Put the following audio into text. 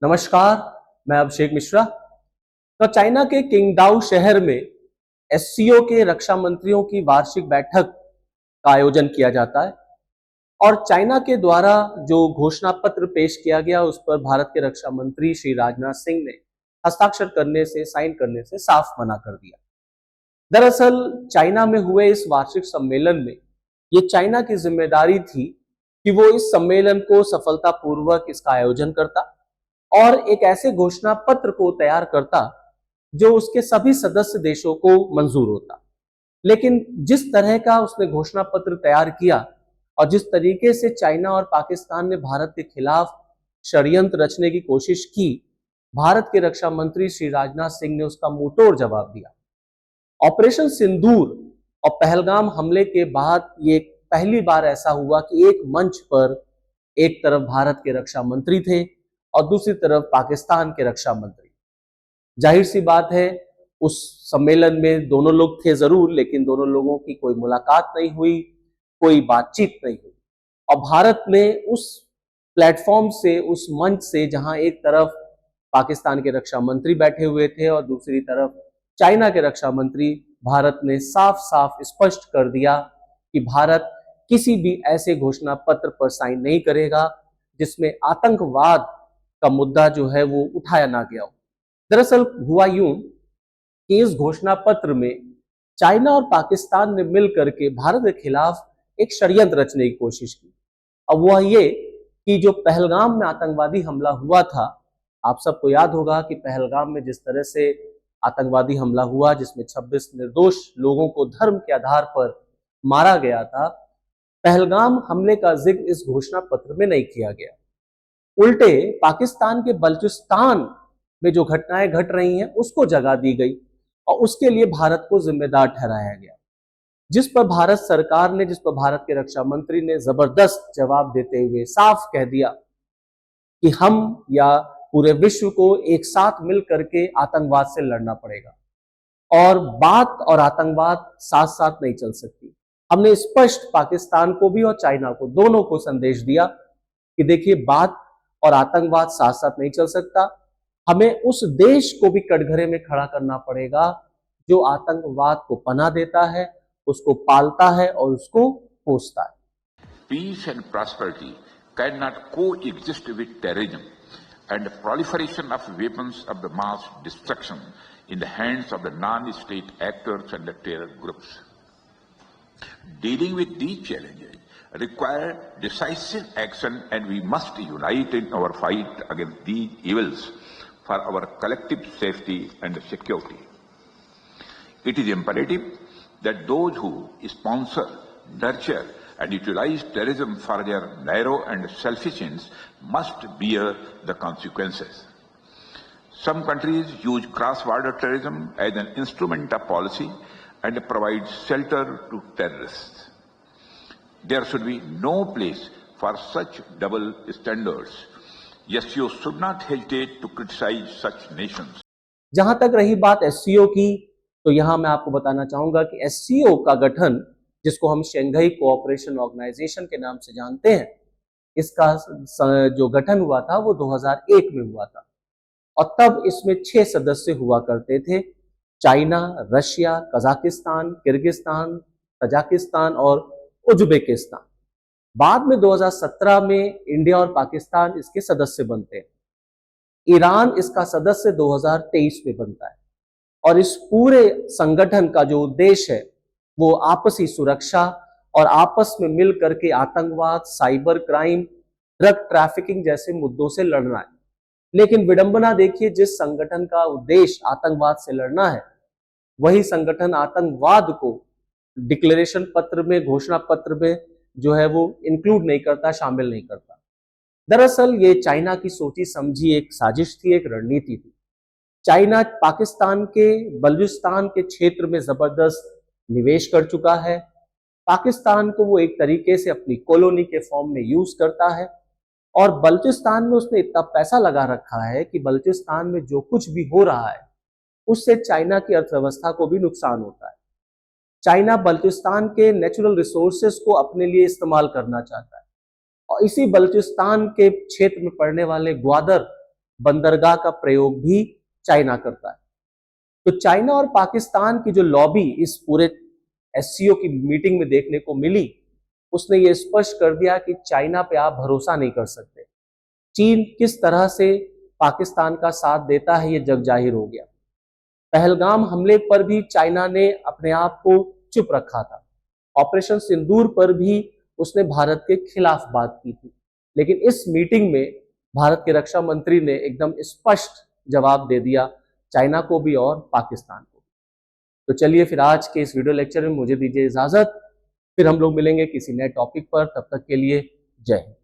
नमस्कार, मैं अभिषेक मिश्रा। तो चाइना के किंगडाओ शहर में एससीओ के रक्षा मंत्रियों की वार्षिक बैठक का आयोजन किया जाता है और चाइना के द्वारा जो घोषणा पत्र पेश किया गया उस पर भारत के रक्षा मंत्री श्री राजनाथ सिंह ने हस्ताक्षर करने से, साइन करने से साफ मना कर दिया। दरअसल चाइना में हुए इस वार्षिक सम्मेलन में ये चाइना की जिम्मेदारी थी कि वो इस सम्मेलन को सफलतापूर्वक इसका आयोजन करता और एक ऐसे घोषणा पत्र को तैयार करता जो उसके सभी सदस्य देशों को मंजूर होता। लेकिन जिस तरह का उसने घोषणा पत्र तैयार किया और जिस तरीके से चाइना और पाकिस्तान ने भारत के खिलाफ षड्यंत्र रचने की कोशिश की, भारत के रक्षा मंत्री श्री राजनाथ सिंह ने उसका मुंहतोड़ जवाब दिया। ऑपरेशन सिंदूर और पहलगाम हमले के बाद ये पहली बार ऐसा हुआ कि एक मंच पर एक तरफ भारत के रक्षा मंत्री थे और दूसरी तरफ पाकिस्तान के रक्षा मंत्री। जाहिर सी बात है उस सम्मेलन में दोनों लोग थे जरूर, लेकिन दोनों लोगों की कोई मुलाकात नहीं हुई, कोई बातचीत नहीं हुई। और भारत ने उस प्लेटफॉर्म से, उस मंच से, जहां एक तरफ पाकिस्तान के रक्षा मंत्री बैठे हुए थे और दूसरी तरफ चाइना के रक्षा मंत्री, भारत ने साफ साफ स्पष्ट कर दिया कि भारत किसी भी ऐसे घोषणा पत्र पर साइन नहीं करेगा जिसमें आतंकवाद का मुद्दा जो है वो उठाया ना गया हो। दरअसल हुआ यूं कि इस घोषणा पत्र में चाइना और पाकिस्तान ने मिलकर के भारत के खिलाफ एक षड्यंत्र रचने की कोशिश की। अब वह ये कि जो पहलगाम में आतंकवादी हमला हुआ था, आप सबको याद होगा कि पहलगाम में जिस तरह से आतंकवादी हमला हुआ जिसमें 26 निर्दोष लोगों को धर्म के आधार पर मारा गया था, पहलगाम हमले का जिक्र इस घोषणा पत्र में नहीं किया गया। उल्टे पाकिस्तान के बलूचिस्तान में जो घटनाएं घट रही हैं उसको जगह दी गई और उसके लिए भारत को जिम्मेदार ठहराया गया, जिस पर भारत सरकार ने, जिस पर भारत के रक्षा मंत्री ने जबरदस्त जवाब देते हुए साफ कह दिया कि हम या पूरे विश्व को एक साथ मिल करके आतंकवाद से लड़ना पड़ेगा और बात और आतंकवाद साथ साथ नहीं चल सकती। हमने स्पष्ट पाकिस्तान को भी और चाइना को, दोनों को संदेश दिया कि देखिए, बात और आतंकवाद साथ साथ नहीं चल सकता। हमें उस देश को भी कटघरे में खड़ा करना पड़ेगा जो आतंकवाद को पनाह देता है, उसको पालता है और उसको पोसता है। Peace and prosperity can not coexist with terrorism and the proliferation of weapons of the mass destruction in the hands of the non-state actors and the terror groups. Dealing with these challenges require decisive action, and we must unite in our fight against these evils for our collective safety and security. It is imperative that those who sponsor, nurture, and utilize terrorism for their narrow and selfish ends must bear the consequences. Some countries use cross-border terrorism as an instrument of policy and provide shelter to terrorists. There should be no place for such double standards. Yes, you should not hesitate to criticize such nations. जहां तक रही बात SCO की, तो यहां मैं आपको बताना चाहूंगा कि एससीओ का गठन, जिसको हम शंघाई कोऑपरेशन ऑर्गेनाइजेशन के नाम से जानते हैं, इसका जो गठन हुआ था वो 2001 में हुआ था और तब इसमें 6 सदस्य हुआ करते थे: China, Russia, Kazakhstan, Kyrgyzstan, Tajikistan और उज्बेकिस्तान। बाद में 2017 में इंडिया और पाकिस्तान इसके सदस्य बनते हैं। ईरान इसका सदस्य 2023 में बनता है और इस पूरे संगठन का जो उद्देश्य है वो आपसी सुरक्षा और आपस में मिल करके आतंकवाद, साइबर क्राइम, ड्रग ट्रैफिकिंग जैसे मुद्दों से लड़ना है। लेकिन विडंबना देखिए, जिस संगठन का उद्देश्य आतंकवाद से लड़ना है, वही संगठन आतंकवाद को डिक्लेरेशन पत्र में, घोषणा पत्र में जो है वो इंक्लूड नहीं करता, शामिल नहीं करता। दरअसल ये चाइना की सोची समझी एक साजिश थी, एक रणनीति थी। चाइना पाकिस्तान के बलूचिस्तान के क्षेत्र में जबरदस्त निवेश कर चुका है। पाकिस्तान को वो एक तरीके से अपनी कॉलोनी के फॉर्म में यूज करता है और बलूचिस्तान में उसने इतना पैसा लगा रखा है कि बलूचिस्तान में जो कुछ भी हो रहा है उससे चाइना की अर्थव्यवस्था को भी नुकसान होता है। चाइना बलूचिस्तान के नेचुरल रिसोर्सेस को अपने लिए इस्तेमाल करना चाहता है और इसी बलूचिस्तान के क्षेत्र में पड़ने वाले ग्वादर बंदरगाह का प्रयोग भी चाइना करता है। तो चाइना और पाकिस्तान की जो लॉबी इस पूरे एससीओ की मीटिंग में देखने को मिली, उसने ये स्पष्ट कर दिया कि चाइना पे आप भरोसा नहीं कर सकते। चीन किस तरह से पाकिस्तान का साथ देता है ये जग जाहिर हो गया। पहलगाम हमले पर भी चाइना ने अपने आप को चुप रखा था। ऑपरेशन सिंदूर पर भी उसने भारत के खिलाफ बात की थी। लेकिन इस मीटिंग में भारत के रक्षा मंत्री ने एकदम स्पष्ट जवाब दे दिया, चाइना को भी और पाकिस्तान को भी। तो चलिए फिर आज के इस वीडियो लेक्चर में मुझे दीजिए इजाजत, फिर हम लोग मिलेंगे किसी नए टॉपिक पर। तब तक के लिए जय हिंद।